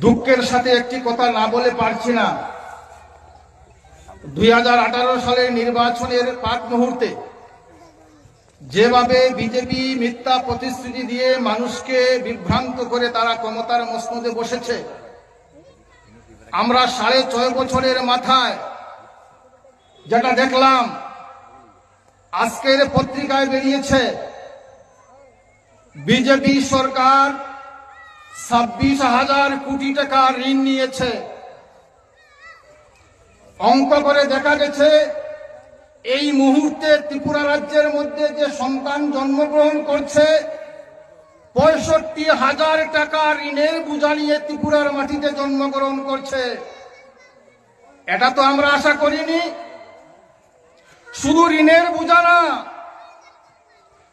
দুঃখের সাথে একটি কথা না বলে পারছি না। 2018 সালের নির্বাচনের পাক মুহূর্তে যেভাবে বিজেপি মিথ্যা প্রতিশ্রুতি দিয়ে মানুষকে বিভ্রান্ত করে তারা ক্ষমতার মসনদে বসেছে, আমরা 6.5 বছরের মাথায় যেটা দেখলাম, আজকের পত্রিকায় বেরিয়েছে বিজেপি সরকার 26,000 কোটি টাকা ঋণ নিয়েছে। অঙ্ক করে দেখা গেছে এই মুহূর্তে ত্রিপুরা রাজ্যের মধ্যে যে সন্তান জন্মগ্রহণ করছে 65,000 টাকা ঋণের বোঝা নিয়ে ত্রিপুরার মাটিতে জন্মগ্রহণ করছে। এটা তো আমরা আশা করিনি। শুধু ঋণের বোঝা না,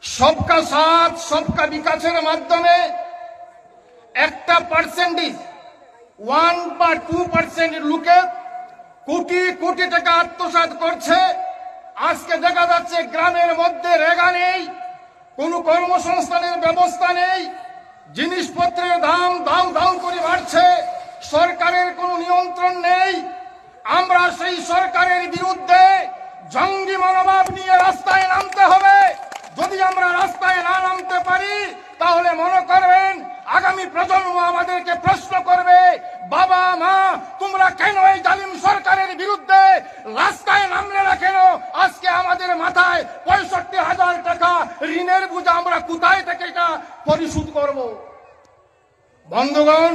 সবকা সাথ সবকা বিকাশের মাধ্যমে একটা পার্সেন্টেজ 1 বা 2% লোকে কোটি কোটি টাকা আত্মসাৎ করছে। আজকে দেখা যাচ্ছে গ্রামের মধ্যে রেগা নেই, কোনো কর্মসংস্থানের ব্যবস্থা নেই, জিনিসপত্রের দাম দাউ দাউ করে বাড়ছে, সরকারের কোনো নিয়ন্ত্রণ নেই। আমরা সেই সরকারের বিরুদ্ধে জঙ্গি মনোভাব নিয়ে রাস্তায় নামতে হবে। যদি আমরা রাস্তায় না নামতে পারি তাহলে মনে করবেন আগামী প্রজন্ম আমাদেরকে প্রশ্ন করবে, বাবা মা তোমরা কেন এই জালিম সরকারের বিরুদ্ধে রাস্তায় নামলে না কেন? আজকে আমাদের মাথায় 65,000 টাকা ঋণের বোঝা, আমরা কোথায় থেকে এটা পরিশোধ করব? বন্ধুগণ,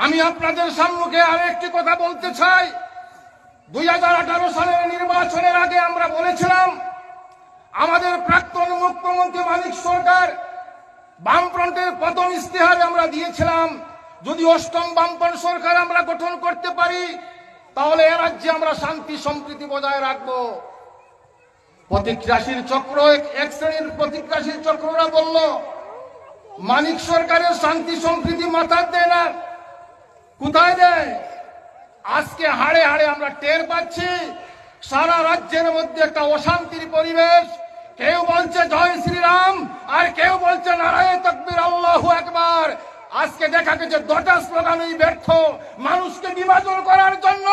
আমি আপনাদের সম্মুখে আরো একটি কথা বলতে চাই। 2018 সালের নির্বাচনের আগে আমরা বলেছিলাম, আমাদের প্রাক্তন মুখ্যমন্ত্রী মানিক সরকার বামফ্রন্টের প্রথম ইস্তেহারে আমরা দিয়েছিলাম, যদি 8ম বামফ্রন্ট সরকার আমরা গঠন করতে পারি তাহলে এ রাজ্যে আমরা শান্তি সম্প্রীতি বজায় রাখবো। প্রতিক্রিয়াশীল চক্র, এক শ্রেণীর প্রতিক্রিয়াশীল চক্ররা বলল মানিক সরকারের শান্তি সম্প্রীতি মাথা দেয় না। কোথায় দেয়? আজকে হাড়ে হাড়ে আমরা টের পাচ্ছি সারা রাজ্যের মধ্যে একটা অশান্তির পরিবেশ। কেউ বলছে জয় শ্রীরাম, আর কেউ বলছে নারায়ে তাকবীর আল্লাহু আকবার। আজকে দেখা গেছে 2টা স্লোগানই ব্যর্থ। মানুষকে বিভাজন করার জন্য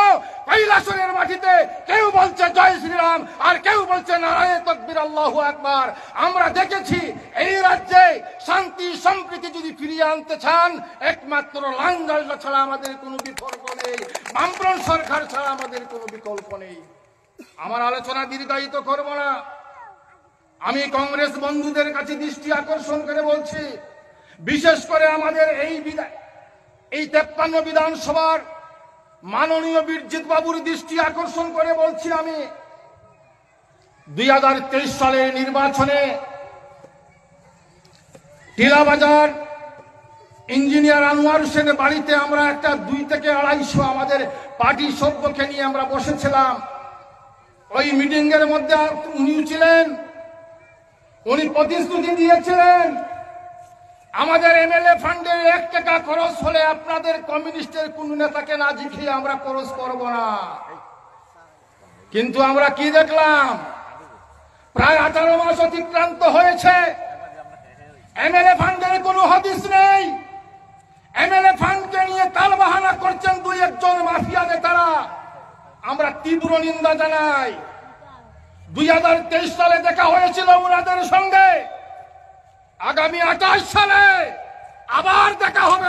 কৈলাসরের মাটিতে কেউ বলছে জয় শ্রীরাম, আর কেউ বলছে নারায়ে তাকবীর আল্লাহু আকবার। আমরা দেখেছি এই রাজ্যে শান্তি সম্প্রীতি যদি ফিরিয়ে আনতে চান, একমাত্র লাঙ্গল ছাড়া আমাদের কোনো বিকল্প নেই, বামফ্রন্ট সরকার ছাড়া আমাদের কোনো বিকল্প নেই। আমার আলোচনা দীর্ঘায়িত করব না। আমি কংগ্রেস বন্ধুদের কাছে দৃষ্টি আকর্ষণ করে বলছি, বিশেষ করে আমাদের এই 53 বিধানসভার মাননীয় বীরজিৎ বাবুর দৃষ্টি আকর্ষণ করে বলছি, আমি 2023 সালের নির্বাচনে টিলাবাজার ইঞ্জিনিয়ার আনোয়ার হোসেনের বাড়িতে আমরা একটা 2 থেকে 250 আমাদের পার্টি সভ্যকে নিয়ে আমরা বসেছিলাম। ওই মিটিং এর মধ্যে উনি ছিলেন, উনি প্রতিশ্রুতি দিয়েছিলেন আমাদের এমএলএ ফান্ডের 1 টাকা খরচ হলে আপনাদের কমিউনিস্টের কোন নেতাকে না জিখিয়ে আমরা খরচ করব না। কিন্তু আমরা কি দেখলাম? প্রায় 18 মাস অতিক্রান্ত হয়েছে, এমএলএ ফান্ডের কোনো হদিস নেই। এমএলএ ফান্ডকে নিয়ে তালবাহানা করছেন 2-1 জন মাফিয়া নেতারা। আমরা তীব্র নিন্দা জানাই। 2023 সালে দেখা হয়েছিল ওনাদের সঙ্গে, আগামী 28 সালে আবার দেখা হবে।